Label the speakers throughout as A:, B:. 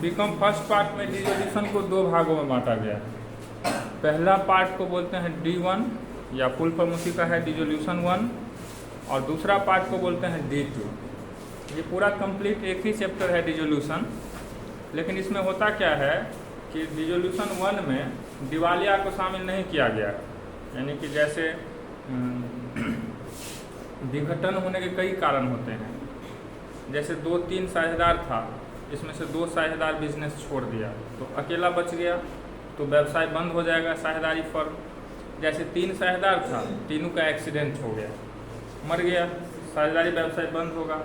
A: BCom first part में dissolution को दो भागों में बांटा गया है। पहला पार्ट को बोलते हैं D1 या फुल फॉर्म उसी का है डिसोल्यूशन 1, और दूसरा पार्ट को बोलते हैं D2। ये पूरा कंप्लीट एक ही चैप्टर है डिसोल्यूशन, लेकिन इसमें होता क्या है कि डिसोल्यूशन 1 में दिवालिया को शामिल नहीं किया गया, यानी कि जैसे विघटन होने के कई कारण होते हैं। जैसे 2-3 साझेदार था, इसमें से 2 साझेदार बिजनेस छोड़ दिया तो अकेला बच गया, तो व्यवसाय बंद हो जाएगा साझेदारी फर्म। जैसे 3 साझेदार था, तीनों का एक्सीडेंट हो गया, मर गया, साझेदारी व्यवसाय बंद होगा।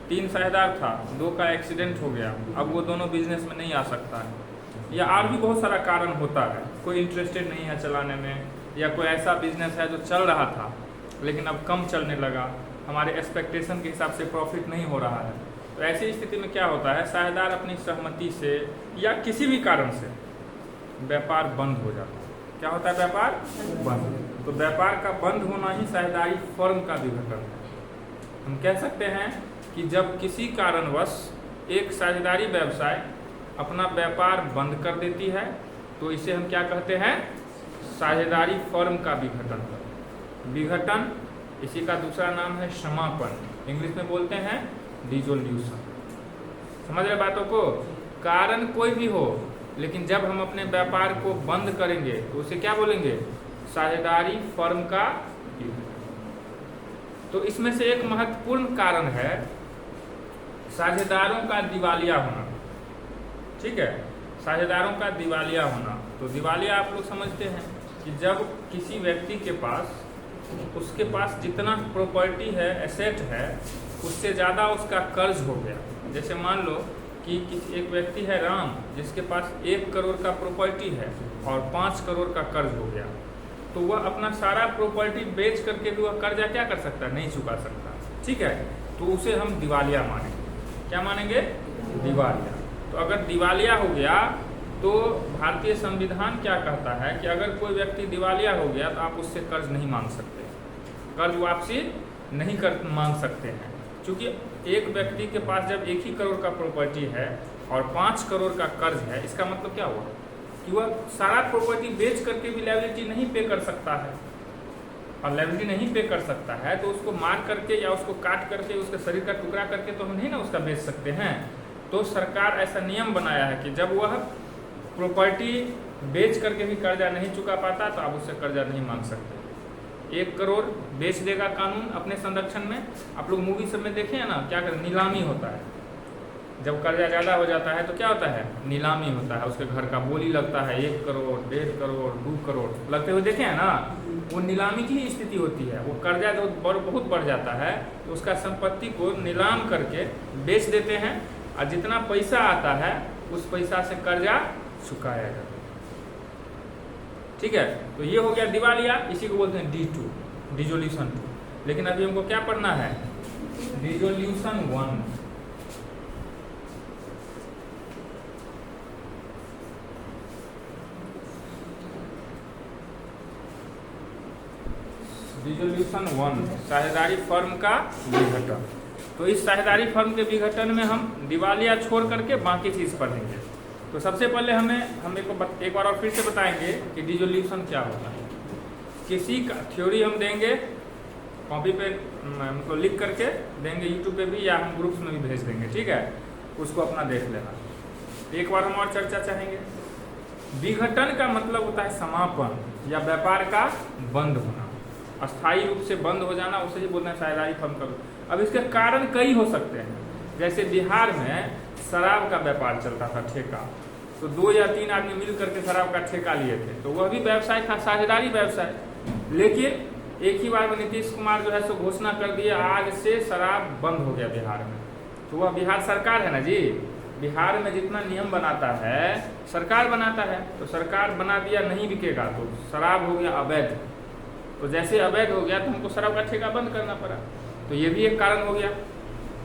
A: 3 साझेदार था, 2 का एक्सीडेंट हो गया, अब वो दोनों बिजनेस में नहीं आ सकता है। या और भी बहुत सारा कारण होता है, कोई इंटरेस्टेड नहीं है चलाने में, या कोई ऐसा बिजनेस है जो चल रहा था लेकिन अब कम चलने लगा, हमारे एक्सपेक्टेशन के हिसाब से प्रॉफिट नहीं हो रहा है। तो ऐसी स्थिति में क्या होता है, साझेदार अपनी सहमति से या किसी भी कारण से व्यापार बंद हो जाता है। क्या होता है, व्यापार बंद। तो व्यापार का बंद होना ही साझेदारी फर्म का विघटन है। हम कह सकते हैं कि जब किसी कारणवश एक साझेदारी व्यवसाय अपना व्यापार बंद कर देती है तो इसे हम क्या कहते हैं, साझेदारी फर्म का विघटन। विघटन इसी का दूसरा नाम है समापन, इंग्लिश में बोलते हैं डिसोल्यूशन। समझ रहे बातों को। कारण कोई भी हो, लेकिन जब हम अपने व्यापार को बंद करेंगे तो उसे क्या बोलेंगे, साझेदारी फर्म का विघटन। तो इसमें से एक महत्वपूर्ण कारण है साझेदारों का दिवालिया होना। ठीक है, साझेदारों का दिवालिया होना। तो दिवालिया आप लोग समझते हैं कि जब किसी व्यक्ति के पास उसके पास जितना प्रॉपर्टी है, एसेट है, उससे ज़्यादा उसका कर्ज हो गया। जैसे मान लो कि एक व्यक्ति है राम, जिसके पास 1 करोड़ का प्रॉपर्टी है और 5 करोड़ का कर्ज हो गया, तो वह अपना सारा प्रॉपर्टी बेच करके भी वह कर्जा क्या कर सकता है, नहीं चुका सकता। ठीक है, तो उसे हम दिवालिया मानेंगे। क्या मानेंगे, दिवालिया। तो अगर दिवालिया हो गया तो भारतीय संविधान क्या कहता है कि अगर कोई व्यक्ति दिवालिया हो गया तो आप उससे कर्ज नहीं मांग सकते, कर्ज वापसी नहीं मांग सकते हैं। क्योंकि एक व्यक्ति के पास जब 1 ही करोड़ का प्रॉपर्टी है और 5 करोड़ का कर्ज है, इसका मतलब क्या हुआ कि वह सारा प्रॉपर्टी बेच करके भी लायबिलिटी नहीं पे कर सकता है। और लायबिलिटी नहीं पे कर सकता है तो उसको मार करके या उसको काट करके, उसके शरीर का टुकड़ा करके तो हम नहीं ना उसका बेच सकते हैं। तो सरकार ऐसा नियम बनाया है कि जब वह प्रॉपर्टी बेच करके भी कर्जा नहीं चुका पाता तो आप उससे कर्जा नहीं मांग सकते। 1 करोड़ बेच देगा कानून अपने संरक्षण में। आप लोग मूवी सब में देखे हैं ना, क्या कर नीलामी होता है। जब कर्जा ज़्यादा हो जाता है तो क्या होता है, नीलामी होता है, उसके घर का बोली लगता है, 1 करोड़ 1.5 करोड़ 2 करोड़ लगते हुए देखे हैं ना। वो नीलामी की ही स्थिति होती है। वो कर्जा जो बहुत बढ़ जाता है तो उसका संपत्ति को नीलाम करके बेच देते हैं और जितना पैसा आता है उस पैसा से कर्जा चुकाया जाता है। ठीक है, तो ये हो गया दिवालिया, इसी को बोलते हैं D2, डिसोल्यूशन 2। लेकिन अभी हमको क्या पढ़ना है, डिसोल्यूशन 1। डिसोल्यूशन 1, साझेदारी फर्म का विघटन। तो इस साझेदारी फर्म के विघटन में हम दिवालिया छोड़ करके बाकी चीज़ पढ़ेंगे। तो सबसे पहले हम एक बार और फिर से बताएंगे कि डिसोल्यूशन क्या होता है। किसी का थ्योरी हम देंगे, कॉपी पे हमको लिख करके देंगे, यूट्यूब पे भी या हम ग्रुप्स में भी भेज देंगे। ठीक है, उसको अपना देख लेना। एक बार हम और चर्चा चाहेंगे। विघटन का मतलब होता है समापन या व्यापार का बंद होना, अस्थायी रूप से बंद हो जाना, उसे ही बोलते हैं साझेदारी फर्म का। अब इसके कारण कई हो सकते हैं। जैसे बिहार में शराब का व्यापार चलता था, ठेका, तो 2 या 3 आदमी मिल करके शराब का ठेका लिए थे, तो वह भी व्यवसाय था, साझेदारी व्यवसाय। लेकिन एक ही बार में नीतीश कुमार जो है सो घोषणा कर दिया, आज से शराब बंद हो गया बिहार में। तो वह बिहार सरकार है ना जी, बिहार में जितना नियम बनाता है सरकार बनाता है। तो सरकार बना दिया नहीं बिकेगा तो शराब हो गया अवैध। तो जैसे अवैध हो गया तो हमको शराब का ठेका बंद करना पड़ा। तो ये भी एक कारण हो गया,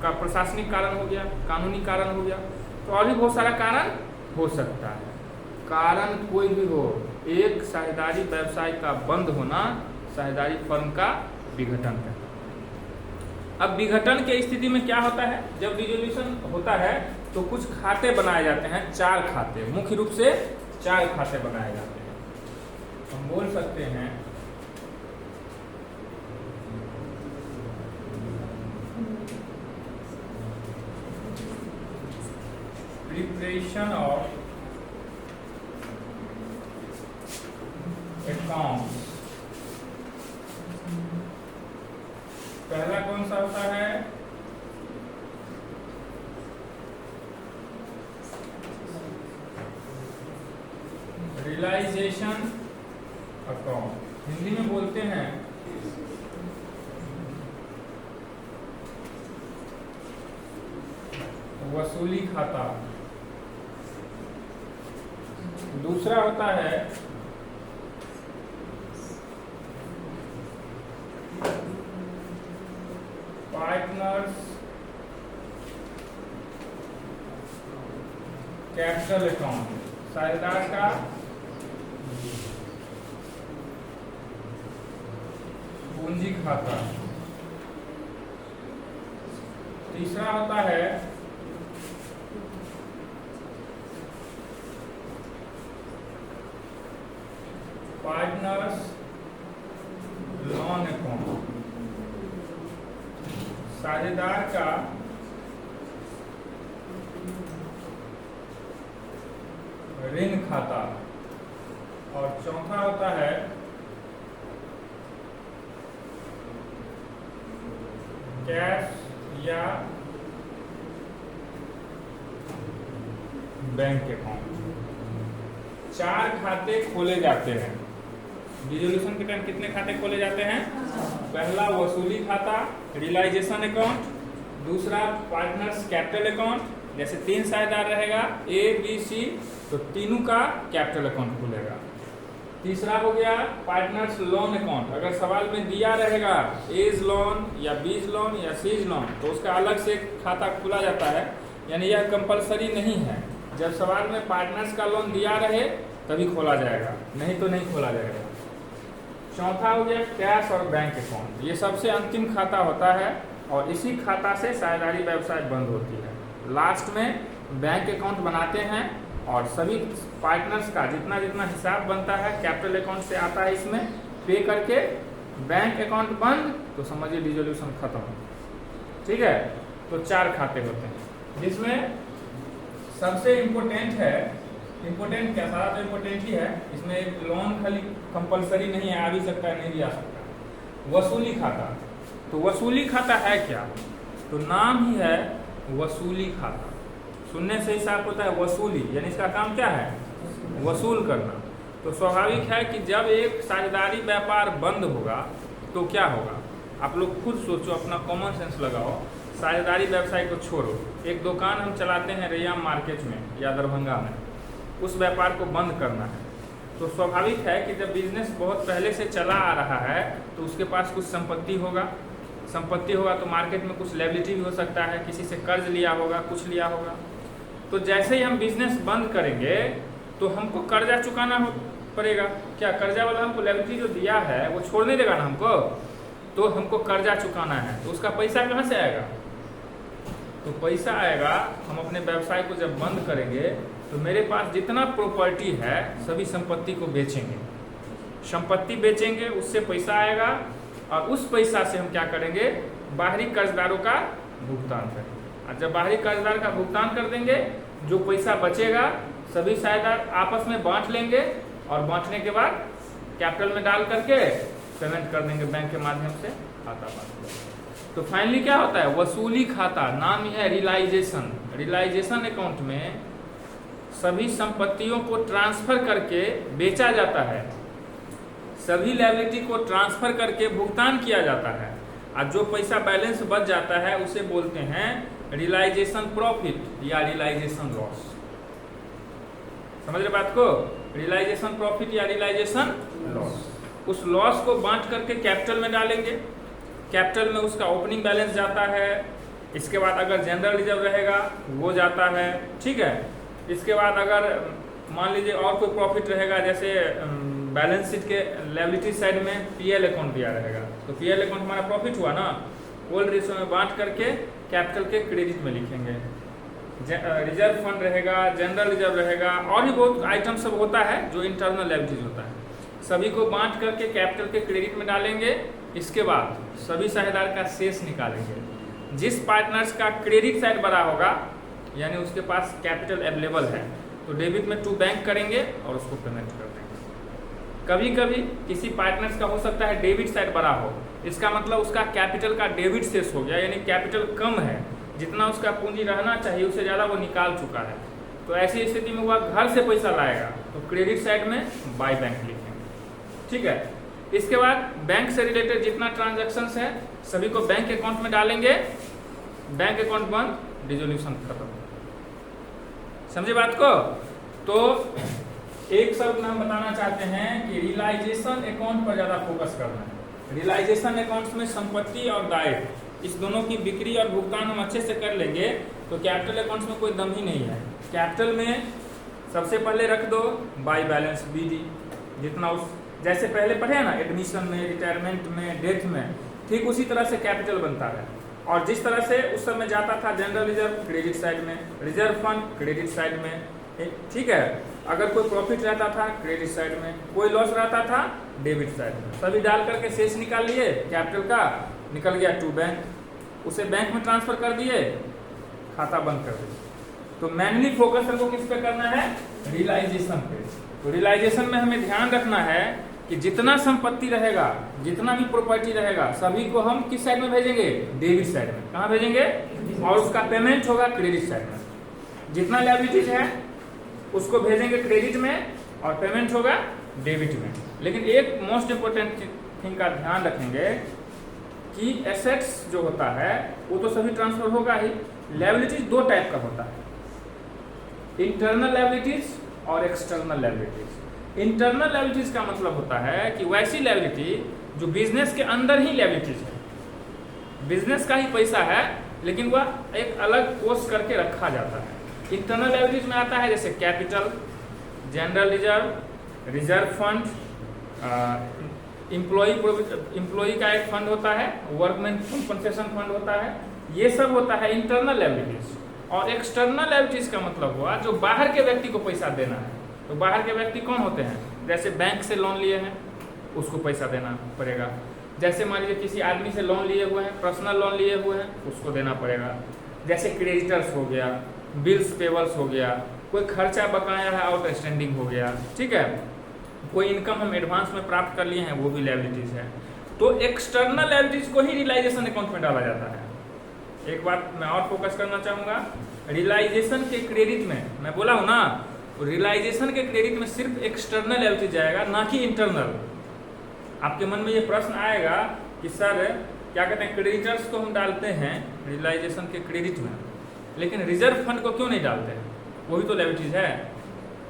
A: का प्रशासनिक कारण हो गया, कानूनी कारण हो गया। तो और भी बहुत सारा कारण हो सकता है। कारण कोई भी हो, एक साझेदारी व्यवसाय का बंद होना साझेदारी फर्म का विघटन है। अब विघटन की स्थिति में क्या होता है, जब डिसोल्यूशन होता है तो कुछ खाते बनाए जाते हैं, 4 खाते, मुख्य रूप से 4 खाते बनाए जाते हैं। हम बोल सकते हैं प्रिपरेशन ऑफ अकाउंट्स। पहला कौन सा होता है, रियलाइजेशन अकाउंट, हिंदी में बोलते हैं वसूली खाता। दूसरा होता है पार्टनर्स कैपिटल अकाउंट, साझेदार का पूंजी खाता। तीसरा होता है पार्टनर्स लोन अकाउंट, साझेदार का ऋण खाता। और चौथा होता है कैश या बैंक अकाउंट। 4 खाते खोले जाते हैं डिसोल्यूशन के टाइम। कितने खाते खोले जाते हैं, पहला वसूली खाता रियलाइजेशन अकाउंट, दूसरा पार्टनर्स कैपिटल अकाउंट, जैसे 3 साझेदार रहेगा ए बी सी तो तीनों का कैपिटल अकाउंट खुलेगा। तीसरा हो गया पार्टनर्स लोन अकाउंट, अगर सवाल में दिया रहेगा एज लोन या बीज लोन या सीज लोन तो उसका अलग से खाता खुला जाता है, यानी यह कंपलसरी नहीं है। जब सवाल में पार्टनर्स का लोन दिया रहे तभी खोला जाएगा, नहीं तो नहीं खोला जाएगा। चौथा हो गया कैश और बैंक अकाउंट, ये सबसे अंतिम खाता होता है और इसी खाता से साझेदारी व्यवसाय बंद होती है। लास्ट में बैंक अकाउंट बनाते हैं और सभी पार्टनर्स का जितना जितना हिसाब बनता है कैपिटल अकाउंट से आता है, इसमें पे करके बैंक अकाउंट बंद, तो समझिए डिसोल्यूशन खत्म। ठीक है, तो 4 खाते होते हैं जिसमें सबसे इम्पोर्टेंट है, इम्पोर्टेंट क्या, सारा तो इम्पोर्टेंट ही है, इसमें एक लोन खाली कंपलसरी नहीं है, आ भी सकता है नहीं भी आ सकता। वसूली खाता, तो वसूली खाता है क्या, तो नाम ही है वसूली खाता। सुनने से ही साफ होता है वसूली, यानी इसका काम क्या है, वसूल करना। तो स्वाभाविक है कि जब एक साझेदारी व्यापार बंद होगा तो क्या होगा, आप लोग खुद सोचो, अपना कॉमन सेंस लगाओ। साझेदारी व्यवसाय को छोड़ो, एक दुकान हम चलाते हैं रैयाम मार्केट में या दरभंगा में, उस व्यापार को बंद करना है तो स्वाभाविक है कि जब बिजनेस बहुत पहले से चला आ रहा है तो उसके पास कुछ संपत्ति होगा, संपत्ति होगा तो मार्केट में कुछ लायबिलिटी भी हो सकता है, किसी से कर्ज लिया होगा, कुछ लिया होगा। तो जैसे ही हम बिजनेस बंद करेंगे तो हमको कर्जा चुकाना पड़ेगा। क्या कर्जा वाला हमको लायबिलिटी जो दिया है वो छोड़ने देगा ना हमको, तो हमको कर्जा चुकाना है, तो उसका पैसा कहाँ से आएगा, तो पैसा आएगा हम अपने व्यवसाय को जब बंद करेंगे तो मेरे पास जितना प्रॉपर्टी है सभी संपत्ति को बेचेंगे, संपत्ति बेचेंगे, उससे पैसा आएगा और उस पैसा से हम क्या करेंगे, बाहरी कर्जदारों का भुगतान करेंगे। और जब बाहरी कर्जदार का भुगतान कर देंगे, जो पैसा बचेगा सभी साझेदार आपस में बांट लेंगे और बांटने के बाद कैपिटल में डाल करके पेमेंट कर देंगे बैंक के माध्यम से, खाता बांट। तो फाइनली क्या होता है, वसूली खाता, नाम ही है रियलाइजेशन। रियलाइजेशन अकाउंट में सभी संपत्तियों को ट्रांसफर करके बेचा जाता है, सभी लायबिलिटी को ट्रांसफर करके भुगतान किया जाता है और जो पैसा बैलेंस बच जाता है उसे बोलते हैं रियलाइजेशन प्रॉफिट या रियलाइजेशन लॉस। समझ रहे बात को, रियलाइजेशन प्रॉफिट या रियलाइजेशन लॉस। उस लॉस को बांट करके कैपिटल में डालेंगे, कैपिटल में उसका ओपनिंग बैलेंस जाता है, इसके बाद अगर जनरल रिजर्व रहेगा वो जाता है, ठीक है। इसके बाद अगर मान लीजिए और कोई प्रॉफिट रहेगा, जैसे बैलेंस शीट के लायबिलिटी साइड में पीएल अकाउंट दिया रहेगा, तो पीएल अकाउंट हमारा प्रॉफिट हुआ ना, ओल्ड रेशियो में बांट करके कैपिटल के क्रेडिट में लिखेंगे। रिजर्व फंड रहेगा, जनरल रिजर्व रहेगा, और भी बहुत आइटम सब होता है जो इंटरनल लायबिलिटीज होता है। सभी को बांट करके कैपिटल के क्रेडिट में डालेंगे। इसके बाद सभी साझेदार का शेष निकालेंगे। जिस पार्टनर्स का क्रेडिट साइड बड़ा होगा यानी उसके पास कैपिटल अवेलेबल है तो डेबिट में टू बैंक करेंगे और उसको पेमेंट कर देंगे। कभी कभी किसी पार्टनर्स का हो सकता है डेबिट साइड बड़ा हो, इसका मतलब उसका कैपिटल का डेबिट शेष हो गया, यानी कैपिटल कम है, जितना उसका पूंजी रहना चाहिए उससे ज़्यादा वो निकाल चुका है। तो ऐसी स्थिति में वह घर से पैसा लाएगा तो क्रेडिट साइड में बाय बैंक लिखेंगे। ठीक है। इसके बाद बैंक से रिलेटेड जितना ट्रांजैक्शंस है सभी को बैंक अकाउंट में डालेंगे। बैंक अकाउंट बंद, डिसोल्यूशन खत्म। समझे बात को? तो एक शब्द हम बताना चाहते हैं कि रियलाइजेशन अकाउंट पर ज्यादा फोकस करना है। रियलाइजेशन अकाउंट्स में संपत्ति और दायित्व इस दोनों की बिक्री और भुगतान हम अच्छे से कर लेंगे तो कैपिटल अकाउंट्स में कोई दम ही नहीं है। कैपिटल में सबसे पहले रख दो बाय बैलेंस बीडी, जितना उस जैसे पहले पढ़े ना एडमिशन में, रिटायरमेंट में, डेथ में, ठीक उसी तरह से कैपिटल बनता है। और जिस तरह से उस समय जाता था जनरल रिजर्व क्रेडिट साइड में, रिजर्व फंड क्रेडिट साइड में, ठीक है। अगर कोई प्रॉफिट रहता था क्रेडिट साइड में, कोई लॉस रहता था डेबिट साइड में। सभी डाल करके शेष निकाल लिए, कैपिटल का निकल गया टू बैंक, उसे बैंक में ट्रांसफर कर दिए, खाता बंद कर दिए। तो मेनली फोकस हमको किस पे करना है? रियलाइजेशन पे। तो रियलाइजेशन में हमें ध्यान रखना है कि जितना संपत्ति रहेगा, जितना भी प्रॉपर्टी रहेगा, सभी को हम किस साइड में भेजेंगे? डेबिट साइड में। कहाँ भेजेंगे? और उसका पेमेंट होगा क्रेडिट साइड में। जितना लायबिलिटीज है उसको भेजेंगे क्रेडिट में और पेमेंट होगा डेबिट में। लेकिन एक मोस्ट इंपोर्टेंट थिंग का ध्यान रखेंगे कि एसेट्स जो होता है वो तो सभी ट्रांसफर होगा ही। लायबिलिटीज दो टाइप का होता है, इंटरनल लायबिलिटीज और एक्सटर्नल लायबिलिटीज। इंटरनल लायबिलिटीज का मतलब होता है कि वैसी लायबिलिटी जो बिजनेस के अंदर ही लायबिलिटीज है, बिजनेस का ही पैसा है लेकिन वह एक अलग कोर्स करके रखा जाता है। इंटरनल लायबिलिटीज में आता है जैसे capital, general reserve, reserve fund, employee का एक फंड होता है, वर्कमैन कंपनसेशन फंड होता है, ये सब होता है इंटरनल लायबिलिटीज। और एक्सटर्नल लायबिलिटीज का मतलब हुआ जो बाहर के व्यक्ति को पैसा देना है। तो बाहर के व्यक्ति कौन होते हैं? जैसे बैंक से लोन लिए हैं उसको पैसा देना पड़ेगा। जैसे मान लीजिए किसी आदमी से लोन लिए हुए हैं, पर्सनल लोन लिए हुए हैं, उसको देना पड़ेगा। जैसे क्रेडिटर्स हो गया, बिल्स पेबल्स हो गया, कोई खर्चा बकाया है आउटस्टैंडिंग हो गया, ठीक है, कोई इनकम हम एडवांस में प्राप्त कर लिए हैं वो भी लायबिलिटीज है। तो एक्सटर्नल लायबिलिटीज को ही रियलाइजेशन अकाउंट में डाला जाता है। एक बात मैं और फोकस करना चाहूंगा, रियलाइजेशन के क्रेडिट में मैं बोला हूं ना, रियलाइजेशन के क्रेडिट में सिर्फ एक्सटर्नल लायबिलिटी जाएगा, ना कि इंटरनल। आपके मन में ये प्रश्न आएगा कि सर क्या कहते हैं, क्रेडिटर्स को हम डालते हैं रियलाइजेशन के क्रेडिट में, लेकिन रिजर्व फंड को क्यों नहीं डालते हैं? वो भी तो लायबिलिटीज है।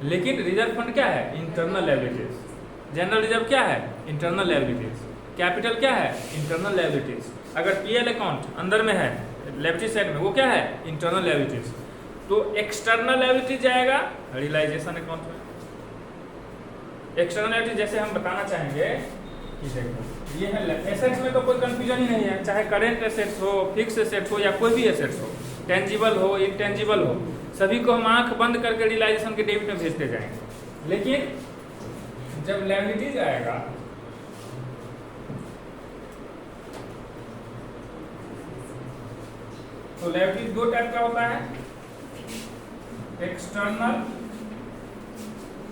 A: लेकिन रिजर्व फंड क्या है? Internal liabilities. जनरल रिजर्व क्या है? Internal liabilities. कैपिटल क्या है? Internal liabilities. अगर पीएल अकाउंट अंदर में है लायबिलिटी साइड में, वो क्या है? Internal liabilities. तो एक्सटर्नल लायबिलिटी जाएगा रियलाइजेशन अकाउंट में। एक्सटर्नल लायबिलिटी जैसे हम बताना चाहेंगे कि देखो ये है एसेट्स में तो कोई कंफ्यूजन ही नहीं है, चाहे करेंट एसेट्स हो, फिक्स एसेट्स हो या कोई भी एसेट्स हो, टेंजिबल हो, इंटेंजिबल हो, सभी को हम आंख बंद करके रियलाइजेशन के डेबिट में भेजते जाएंगे। लेकिन जब लायबिलिटीज आएगा तो लायबिलिटीज दो टाइप का होता है, एक्सटर्नल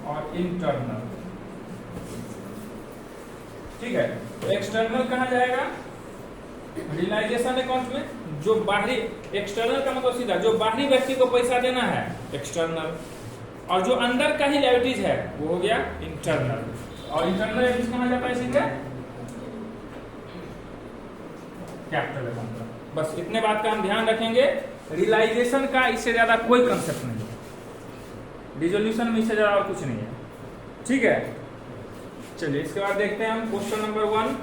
A: और इंटरनल। ठीक है, तो एक्सटर्नल कहा जाएगा रियलाइजेशन अकाउंट में। जो बाहरी, एक्सटर्नल का मतलब सीधा जो बाहरी व्यक्ति को पैसा देना है एक्सटर्नल, और जो अंदर का ही लायबिलिटीज है वो हो गया इंटरनल। और इंटरनल लायबिलिटीज कहा जाता है सीधा कैपिटल अकाउंट का। बस इतने बात का हम ध्यान रखेंगे। रियलाइजेशन का इससे ज्यादा कोई कंसेप्ट नहीं है, डिसोल्यूशन में इससे ज्यादा और कुछ नहीं है। ठीक है, चलिए इसके बाद देखते हैं हम क्वेश्चन नंबर 1।